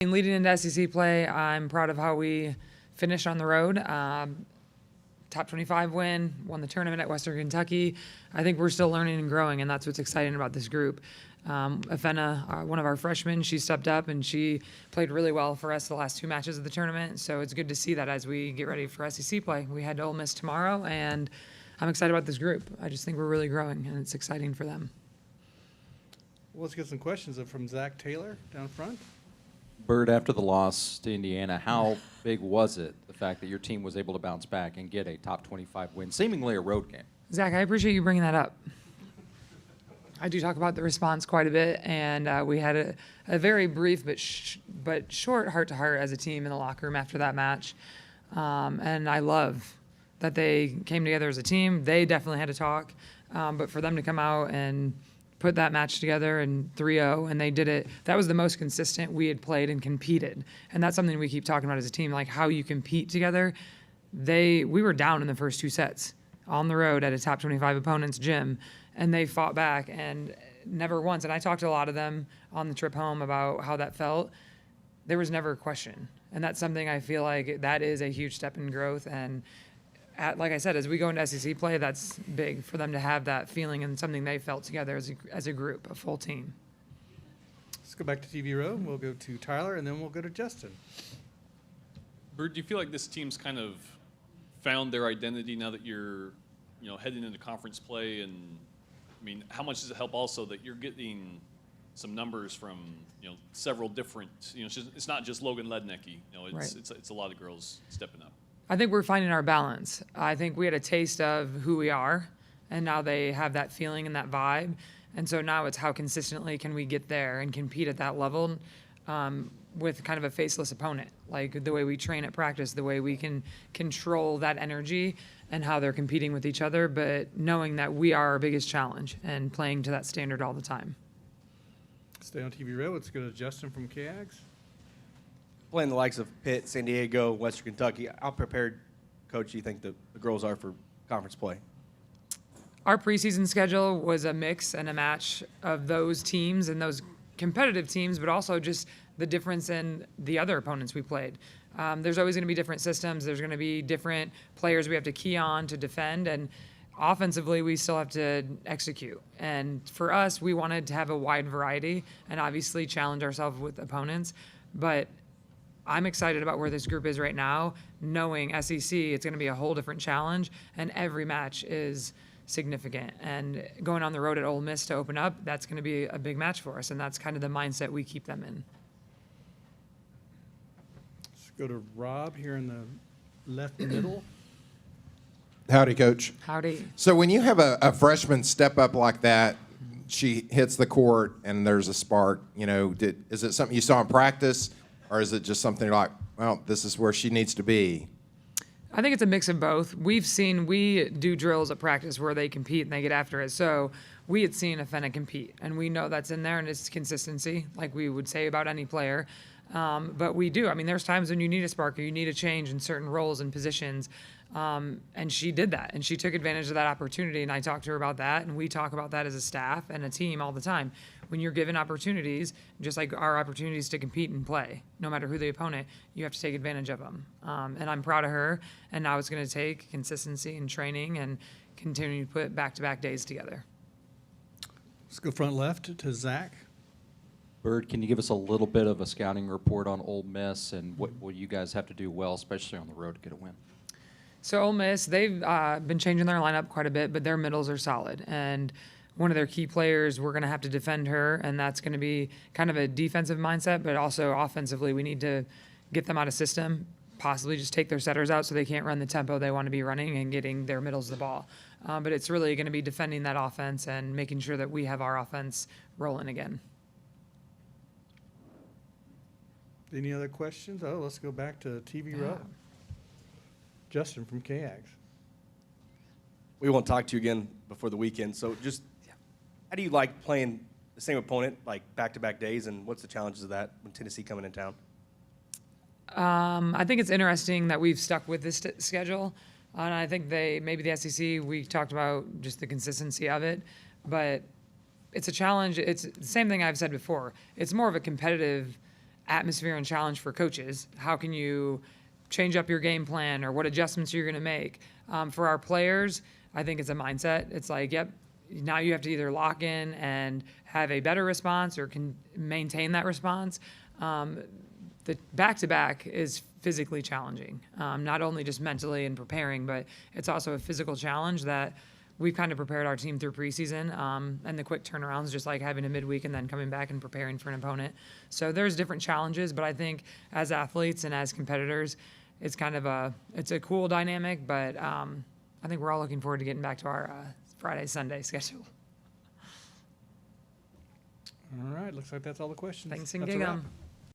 Leading into SEC play, I'm proud of how we finished on the road. Top 25 win, won the tournament at Western Kentucky. I think we're still learning and growing, and that's what's exciting about this group. Afena, one of our freshmen, she stepped up and she played really well for us the last 2 matches of the tournament. So it's good to see that as we get ready for SEC play. We head to Ole Miss tomorrow, and I'm excited about this group. I just think we're really growing, and it's exciting for them. Well, let's get some questions from Zach Taylor down front. Bird, after the loss to Indiana, how big was it, the fact that your team was able to bounce back and get a top 25 win, seemingly a road game? Zach, I appreciate you bringing that up. I do talk about the response quite a bit, and we had a very brief but short heart-to-heart as a team in the locker room after that match. And I love that they came together as a team. They definitely had to talk, but for them to come out and put that match together in 3-0, and they did it. That was the most consistent we had played and competed. And that's something we keep talking about as a team, like how you compete together. We were down in the first 2 sets on the road at a top 25 opponent's gym, and they fought back and never once. And I talked to a lot of them on the trip home about how that felt. There was never a question. And that's something I feel like that is a huge step in growth. And like I said, as we go into SEC play, that's big for them to have that feeling and something they felt together as a group, a full team. Let's go back to TV row. We'll go to Tyler, and then we'll go to Justin. Bird, do you feel like this team's kind of found their identity now that you're, heading into conference play? And I mean, how much does it help also that you're getting some numbers from, several different, it's not just Logan Lednicki, Right. it's a lot of girls stepping up. I think we're finding our balance. I think we had a taste of who we are, and now they have that feeling and that vibe. And so now it's how consistently can we get there and compete at that level with kind of a faceless opponent, like the way we train at practice, the way we can control that energy and how they're competing with each other, but knowing that we are our biggest challenge and playing to that standard all the time. Stay on TV row. Let's go to Justin from KAGS. Playing the likes of Pitt, San Diego, Western Kentucky, how prepared, Coach, do you think the girls are for conference play? Our preseason schedule was a mix and a match of those teams and those competitive teams, but also just the difference in the other opponents we played. There's always going to be different systems. There's going to be different players we have to key on to defend, and offensively we still have to execute. And for us, we wanted to have a wide variety and obviously challenge ourselves with opponents, but I'm excited about where this group is right now, knowing SEC, it's going to be a whole different challenge, and every match is significant. And going on the road at Ole Miss to open up, that's going to be a big match for us, and that's kind of the mindset we keep them in. Let's go to Rob here in the left middle. Howdy, Coach. Howdy. So when you have a freshman step up like that, she hits the court and there's a spark, is it something you saw in practice? Or is it just something like, well, this is where she needs to be? I think it's a mix of both. We do drills at practice where they compete and they get after it. So we had seen Afena compete, and we know that's in there, and it's consistency, like we would say about any player. But we do. I mean, there's times when you need a spark or you need a change in certain roles and positions. And she did that, and she took advantage of that opportunity, and I talked to her about that, and we talk about that as a staff and a team all the time. When you're given opportunities, just like our opportunities to compete and play, no matter who the opponent, you have to take advantage of them. And I'm proud of her, and now it's going to take consistency and training and continuing to put back-to-back days together. Let's go front left to Zach. Bird, can you give us a little bit of a scouting report on Ole Miss and what will you guys have to do well, especially on the road, to get a win? So Ole Miss, they've been changing their lineup quite a bit, but their middles are solid. And one of their key players, we're going to have to defend her, and that's going to be kind of a defensive mindset, but also offensively, we need to get them out of system, possibly just take their setters out so they can't run the tempo they want to be running and getting their middles the ball. But it's really going to be defending that offense and making sure that we have our offense rolling again. Any other questions? Oh, let's go back to TV row. Justin from KAGS. We won't talk to you again before the weekend, so just how do you like playing the same opponent, like back-to-back days, and what's the challenges of that when Tennessee coming in town? I think it's interesting that we've stuck with this schedule, and I think maybe the SEC, we talked about just the consistency of it, but it's a challenge. It's the same thing I've said before. It's more of a competitive atmosphere and challenge for coaches. How can you change up your game plan, or what adjustments you're going to make? For our players, I think it's a mindset. It's like, yep, now you have to either lock in and have a better response or can maintain that response. The back-to-back is physically challenging, not only just mentally and preparing, but it's also a physical challenge that we've kind of prepared our team through preseason, and the quick turnarounds, just like having a midweek and then coming back and preparing for an opponent. So there's different challenges, but I think as athletes and as competitors, it's kind of it's a cool dynamic, but I think we're all looking forward to getting back to our Friday, Sunday schedule. All right, looks like that's all the questions. Thanks and That's a wrap. Gig'em.